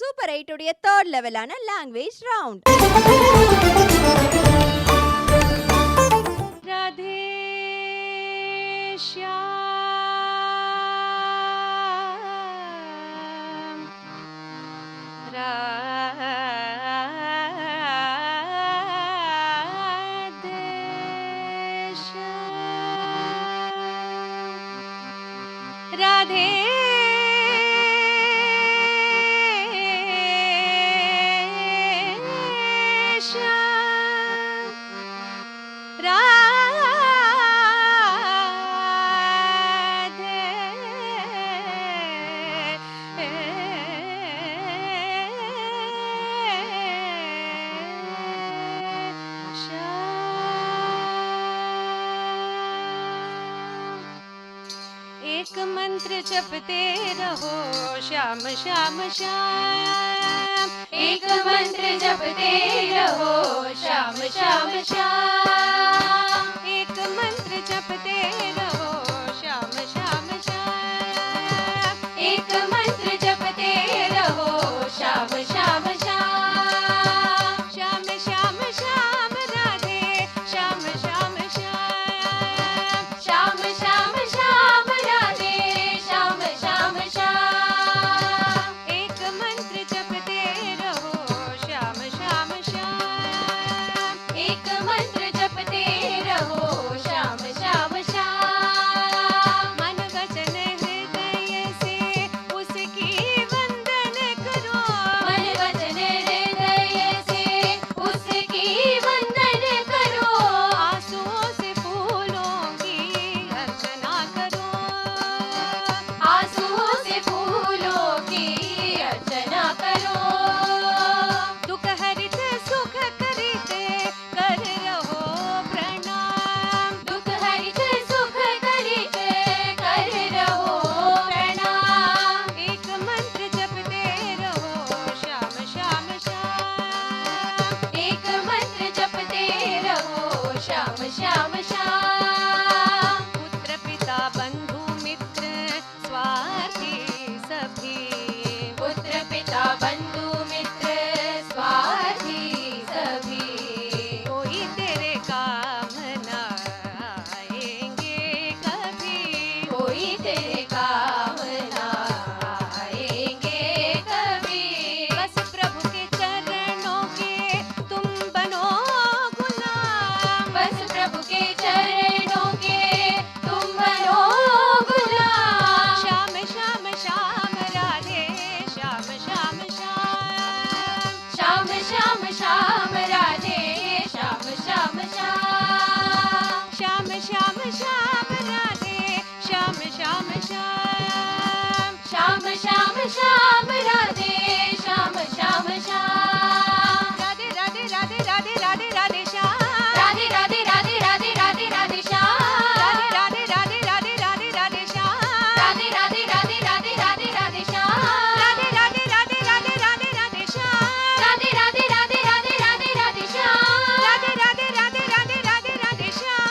Super 8 உடைய third லெவலான language round. Radhe Shyam Radhe Shyam Radhe एक मंत्र जपते रहो श्याम श्याम श्याम, एक मंत्र जपते रहो श्याम श्याम श्याम, एक मंत्र जपते रहो श्याम श्याम श्याम, एक मंत्र जपते रहो श्याम श्याम श्याम, श्याम श्याम श्याम राधे श्याम श्याम श्याम, श्याम श्याम श्याम राधे श्याम श्याम श्याम, एक मंत्र जपते रहो श्याम श्याम श्याम, एक मंत्र जपते रहो श्याम श्याम श्याम, मन वचन हृदय से उसकी वंदन करो, मन वचन हृदय से उसकी वंदन करो, आंसुओं से फूलों की अर्चना करो, आंसुओं से फूलों की अर्चना करो, दुख हरित सुख करित कर रहो प्रणाम, दुख हरित सुख करित कर रहो प्रणाम, एक मंत्र जपते रहो श्याम श्याम श्याम, एक मंत्र जपते रहो श्याम श्याम श्याम, पुत्र पिता बंधु मित्र स्वार्थी सभी, पुत्र पिता बंधु मित्र स्वार्थी सभी, कोई तेरे काम न आएंगे कभी, कोई तेरे काम न आएंगे कभी, बस प्रभु के चरणों के तुम बनो गुलाम, बस प्रभु के चरणों के तुम बनो गुलाम, श्याम श्याम श्याम राधे श्याम श्याम श्याम, श्याम श्याम श्याम राधे श्याम श्याम श्याम, श्याम श्याम श्याम राधे श्याम श्याम श्याम, श्याम श्याम श्याम राधे श्याम श्याम श्याम, राधे राधे राधे राधे राधे राधे श्याम, राधे राधे राधे राधे राधे राधे श्याम, राधे राधे राधे राधे राधे श्याम, राधे राधे राधे राधे राधे राधे श्याम, राधे राधे राधे राधे राधे राधे श्याम, राधे राधे राधे राधे राधे राधे श्याम, राधे राधे राधे राधे राधे राधे श्याम,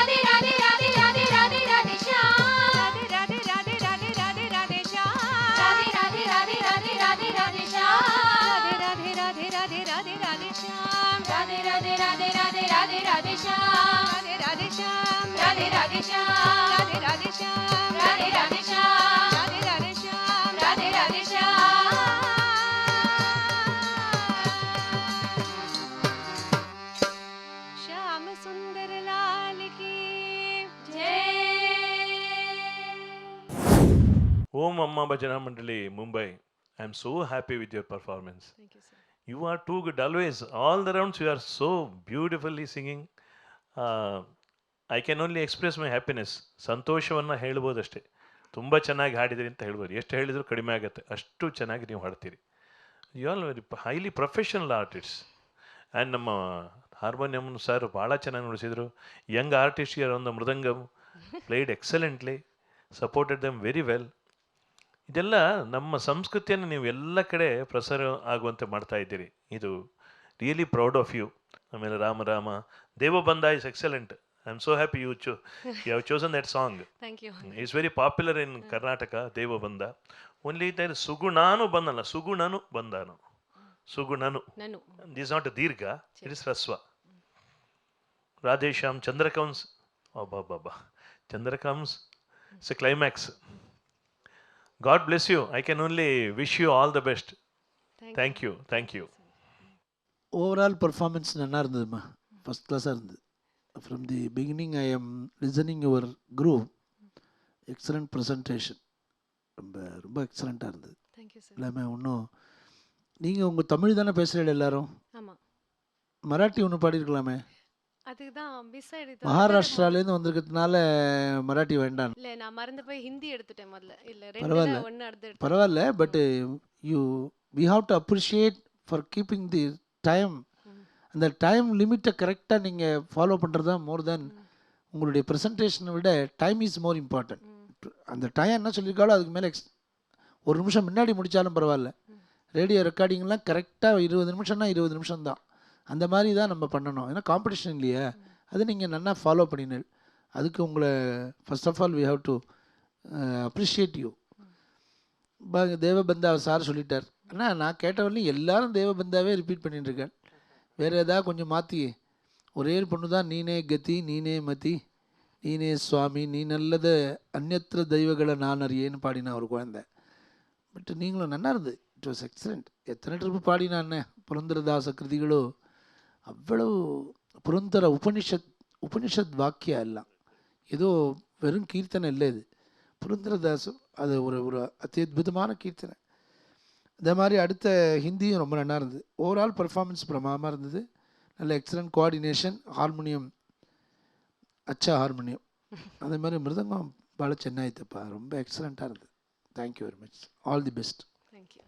राधे राधे राधे राधे राधे राधे श्याम, राधे राधे राधे राधे राधे राधे श्याम, राधे राधे राधे राधे राधे राधे श्याम, राधे राधे राधे राधे राधे श्याम, राधे राधे राधे राधे राधे राधे श्याम, राधे राधे श्याम, राधे राधे श्याम, राधे राधे श्याम, राधे राधे श्याम, राधे राधे श्याम, राधे राधे श्याम, श्याम सुंदर लाल की जय. Om Amma Bhajana Mandali, Mumbai. I'm so happy with your performance. Thank you, sir. You are too good always. All the rounds you are so beautifully singing. I can only express my happiness. ಸಂತೋಷವನ್ನು ಹೇಳ್ಬೋದಷ್ಟೇ. ತುಂಬ ಚೆನ್ನಾಗಿ ಹಾಡಿದಿರಿ ಅಂತ ಹೇಳ್ಬೋದು. ಎಷ್ಟು ಹೇಳಿದರೂ ಕಡಿಮೆ ಆಗುತ್ತೆ. ಅಷ್ಟು ಚೆನ್ನಾಗಿ ನೀವು ಹಾಡ್ತೀರಿ. You all very highly professional artists. And ನಮ್ಮ ಹಾರ್ಮೋನಿಯಂ ಸರ್ ಭಾಳ ಚೆನ್ನಾಗಿ ನುಡಿಸಿದರು. ಯಂಗ್ ಆರ್ಟಿಸ್ಟ್ ಒಂದು mridangam played excellently, supported them very well. ಇದೆಲ್ಲ ನಮ್ಮ ಸಂಸ್ಕೃತಿಯನ್ನು ನೀವು ಎಲ್ಲ ಕಡೆ ಪ್ರಸಾರ ಆಗುವಂತೆ ಮಾಡ್ತಾ ಇದ್ದೀರಿ. ಇದು ರಿಯಲಿ ಪ್ರೌಡ್ ಆಫ್ ಯು. ಆಮೇಲೆ Rama Rama Devabandha is excellent. I am so happy you have chosen that song. Thank you. It's very popular in Karnataka, Devabandha. Only there ಸುಗುಣಾನು ಬಂದಲ್ಲ, ಸುಗುಣನು ಬಂದಾನು, ಸುಗುಣನು. ನನು ದಿಸ್ ನಾಟ್ ದೀರ್ಘ, ಇಟ್ ಇಸ್ ಹ್ರಸ್ವ. ರಾಧೇಶ್ಯಾಮ್ ಚಂದ್ರಕಂಸ್, ಅಬ್ಬಬ್ಬಬ್ಬ, Chandrakauns it's a climax. God bless you. I can only wish you all the best. Thank you. Thank you. Overall performance நல்லா இருந்ததும்மா, ஃபஸ்ட் கிளாஸாக இருந்தது. From the beginning I am listening your group, excellent presentation, ரொம்ப ரொம்ப எக்ஸலண்ட்டாக இருந்தது thank you sir. எல்லாமே. ஒன்றும் நீங்கள் உங்கள் தமிழ் தானே பேசுகிறீங்க எல்லாரும், ஆமா, மராட்டி ஒன்று பாடியிருக்கலாமே. அதுக்கு தான் மிஸ் ஆயிடுது. மகாராஷ்டிராலேருந்து வந்திருக்கிறதுனால மராட்டி வேண்டாம். இல்ல, நான் மறந்து போய் ஹிந்தி எடுத்துட்டேன் முதல்ல. இல்ல, பரவாயில்ல. ரெண்டு ஒன்னு அடுத்து எடுத்து. பரவாயில்ல, but we have to appreciate for keeping the time. அந்த டைம் லிமிட்டை கரெக்டாக நீங்கள் ஃபாலோ பண்ணுறது தான் மோர் தேன் உங்களுடைய ப்ரெசன்டேஷனை விட டைம் இஸ் மோர் இம்பார்ட்டன்ட். அந்த டைம் என்ன சொல்லியிருக்காலோ அதுக்கு மேலே ஒரு நிமிஷம் முன்னாடி முடித்தாலும் பரவாயில்ல. ரேடியோ ரெக்கார்டிங்லாம் கரெக்டாக 20 நிமிஷம்னா 20 நிமிஷம் தான். அந்த மாதிரி தான் நம்ம பண்ணணும். ஏன்னா காம்படிஷன் இல்லையா, அது நீங்கள் நல்லா ஃபாலோ பண்ணினேன். அதுக்கு உங்களை first of all we have to appreciate you. Devabandha sir சொல்லிட்டார். ஆனால் நான் கேட்டவரையும் எல்லாரும் தேவபந்தாவே ரிப்பீட் பண்ணிட்டுருக்கேன். வேறு எதாவது கொஞ்சம் மாற்றி ஒரே பொண்ணு தான், நீனே கதி நீனே மதி நீனே சுவாமி நீ நல்லது அந்நத்திர தெய்வங்களை நான் அறியேன்னு பாடினா ஒரு குழந்தை. பட் நீங்களும் நல்லா இருந்தது, இட் வாஸ் எக்ஸலண்ட். எத்தனை ட்ரிப்பு பாடினான்னு ಪುರಂದರದಾಸ ಕೃತಿಗಳು அவ்வளவு ಪುರಂದರ உபனிஷத் வாக்கியா எல்லாம், ஏதோ வெறும் கீர்த்தனை இல்லை இது. புரந்தரதாசு அது ஒரு அத்தியுதமான கீர்த்தனை. இந்த மாதிரி அடுத்த ஹிந்தியும் ரொம்ப நல்லா இருந்தது. ஓவரால் பர்ஃபார்மன்ஸ் பிரமாதமாக இருந்தது. நல்ல எக்ஸலண்ட் கோஆர்டினேஷன், ஹார்மோனியம் அச்சா ஹார்மோனியம், அதே மாதிரி மிருதங்கம் பால சென்னாயித்தப்பா ரொம்ப எக்ஸலண்ட்டாக இருந்தது. Thank you very much, all the best. Thank you.